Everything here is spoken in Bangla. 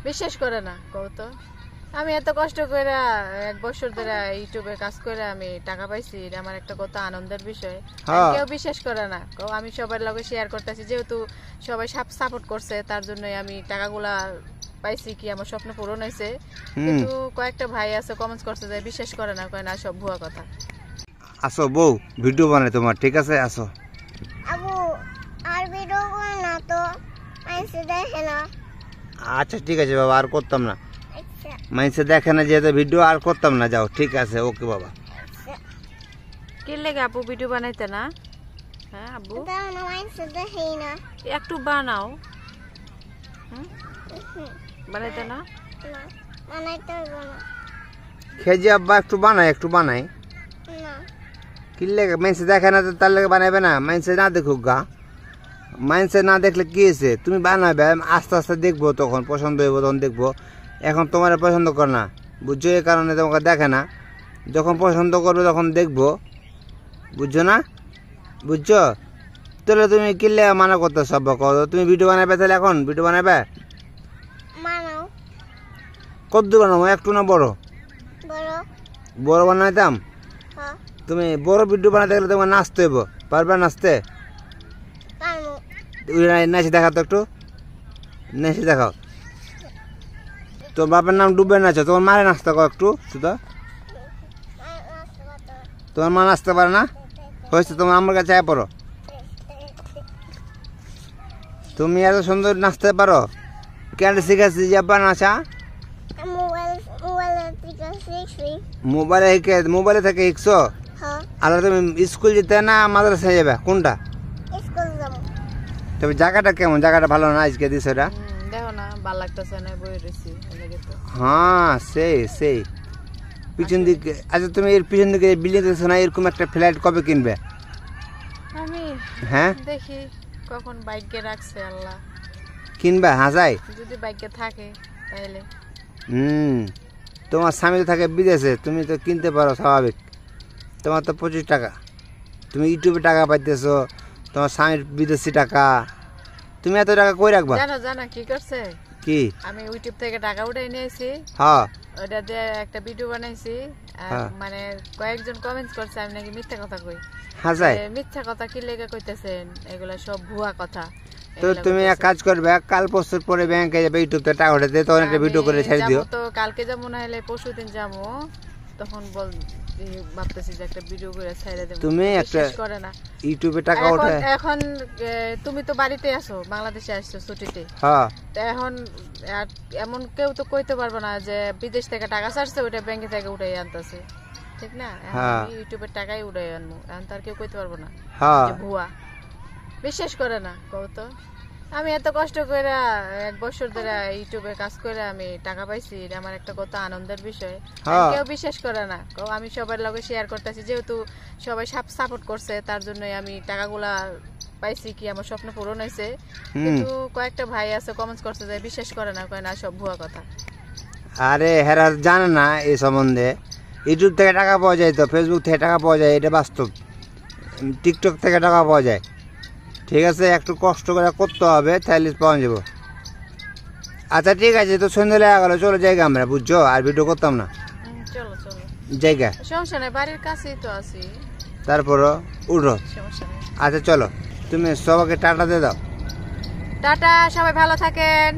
বিশ্বাস করে না কও তো। আমি এত কষ্ট করে 1 বছর ধরে ইউটিউবে কাজ করে আমি টাকা পাইছি, এটা আমার একটা কত আনন্দের বিষয়। কেউ বিশ্বাস করে না, কও আমি সবার লগে শেয়ার করতেছি, যেহেতু সবাই সাপোর্ট করছে তার জন্যই আমি টাকাগুলা পাইছি, কি আমার স্বপ্ন পূরণ হয়েছে। কিন্তু কয়েকটা ভাই আছে কমেন্টস করছে যে বিশ্বাস করে না, কয় না সব ভুয়া কথা। আসো বউ, ভিডিও বানাই তোমার, ঠিক আছে? আসো। আবু আর ভিডিও করে না তো, মাইসে দেখে না। আচ্ছা ঠিক আছে বাবা, আর করতাম না। আচ্ছা মাইসে দেখে না যেহেতু ভিডিও, আর করতাম না। যাও, ঠিক আছে, ওকে বাবা। কি লেগে আপু ভিডিও বানাইতে না? হ্যাঁ আব্বু, দাও না, মাইসে দেখেই না। একটু বানাও। বানাইতে না? না বানাইতে হবে না। খেজি আব্বা, একটু বানাই, একটু বানাই। না কি লেগে মাইসে দেখে না তো তার লেগে বানাইবে না? মাইসে না দেখুক গা, মাইসে না দেখলে কি হয়েছে? তুমি বানাবে, আস্তে আস্তে দেখবো, তখন পছন্দ হইব, তখন দেখবো। এখন তোমার পছন্দ কর না, বুঝছো? এই কারণে তোমাকে দেখে না। যখন পছন্দ করবে তখন দেখবো, বুঝছো না? বুঝছো? তাহলে তুমি কিনলে মানা করতে সব কত? তুমি ভিডিও বানাবে, তাহলে এখন ভিডিও বানাবে? মানাও। কত বানাবো? একটু না বড়? বড়। বড় বানাইতাম। হ্যাঁ তুমি বড় ভিডিও বানাতে গেলে তোমার নাচতে হইব, পারবে নাচতে? পারবো। নাচে দেখাও তো, একটু নাচে দেখাও। তোর বাপের নাম ডুবে নাচো, তোমার মারে নাচতে কো একটু শুধু। তোমার মা নাচতে পারে না? হয়েছে, তোমার আমার কাছে আয় পড়ো। তুমি এত সুন্দর নাচতে পারো, কেন শিখেছি যে আব্বা নাচা? মোবাইলে থেকে শিখছো? আর তুমি স্কুল যেতে না মাদ্রাসায় যাবে, কোনটা? তবে জায়গাটা কেমন? জায়গাটা ভালো না আজকে দিছে ওটা? দেখো না, ভালো লাগতেছে না, বই রয়েছি। হ্যাঁ সেই সেই পিছন দিকে। আচ্ছা তুমি এর পিছন দিকে বিল্ডিং দেখছো না? এরকম একটা ফ্ল্যাট কবে কিনবে? আমি হ্যাঁ দেখি কখন বাইকে রাখছে আল্লাহ। কিনবে? হাজাই যদি বাইকে থাকে তাহলে। তোমার স্বামী তো থাকে বিদেশে, তুমি তো কিনতে পারো, স্বাভাবিক। তোমার তো 25 টাকা, তুমি ইউটিউবে টাকা পাইতেছো, তোমার স্বামীর বিদেশি টাকা, তুমি এত টাকা কই রাখবা? জানো কি করছে? কি? আমি ইউটিউব থেকে টাকা উঠাই নিয়েছি, হ্যাঁ ওটা দিয়ে একটা ভিডিও বানাইছি। মানে কয়েকজন কমেন্টস করছে আমি নাকি মিথ্যা কথা কই। হাজাই মিথ্যা কথা কি লেগে কইতেছেন? এগুলা সব ভুয়া কথা। তো তুমি এক কাজ করবে, কাল পরশুর পরে ব্যাংকে যাবে, ইউটিউব থেকে টাকা উঠাতে, তখন একটা ভিডিও করে ছেড়ে দিও। তো কালকে যাবো, না হলে পরশুদিন যাবো, তখন ভাবতেছি যে একটা ভিডিও করে ছেড়ে দেব। তুমি একটা করে না ইউটিউবে টাকা উঠে। এখন তুমি তো বাড়িতে আছো, বাংলাদেশে আসছো ছুটিতে। হ্যাঁ এখন এমন কেউ তো কইতে পারবো না যে বিদেশ থেকে টাকা ছাড়ছে ওইটা ব্যাংকে থেকে উঠাই আনতেছে, ঠিক না? আমি ইউটিউবের টাকাই উঠাই আনবো, এখন তার কেউ কইতে পারবো না ভুয়া। বিশ্বাস করে না কও তো। আমি এত কষ্ট করে 1 বছর ধরে ইউটিউবে কাজ করে আমি টাকা পাইছি, এটা আমার একটা কত আনন্দের বিষয়। কেউ বিশ্বাস করে না, কও আমি সবার লগে শেয়ার করতেছি, যেহেতু সবাই সাপোর্ট করছে তার জন্যই আমি টাকাগুলা পাইছি, কি আমার স্বপ্ন পূরণ হয়েছে। কিন্তু কয়েকটা ভাই আছে কমেন্টস করছে যে বিশ্বাস করে না, কয় না সব ভুয়া কথা। আরে হেরা জানে না এই সম্বন্ধে। ইউটিউব থেকে টাকা পাওয়া যায়, তো ফেসবুক থেকে টাকা পাওয়া যায়, এটা বাস্তব। টিকটক থেকে টাকা পাওয়া যায়, ঠিক আছে? একটু কষ্ট করে করতে হবে, তাহলে পাওয়া যাবো। আচ্ছা ঠিক আছে, তো সন্ধ্যা লেগে গেল, চলো জায়গা আমরা, বুঝছো? আর ভিডিও করতাম না। চলো চলো জায়গা সমস্যা নাই, বাড়ির কাছেই তো আছি। তারপরও উঠো। সমস্যা নেই। আচ্ছা চলো, তুমি সবাইকে টাটা দিয়ে দাও। টাটা, সবাই ভালো থাকেন।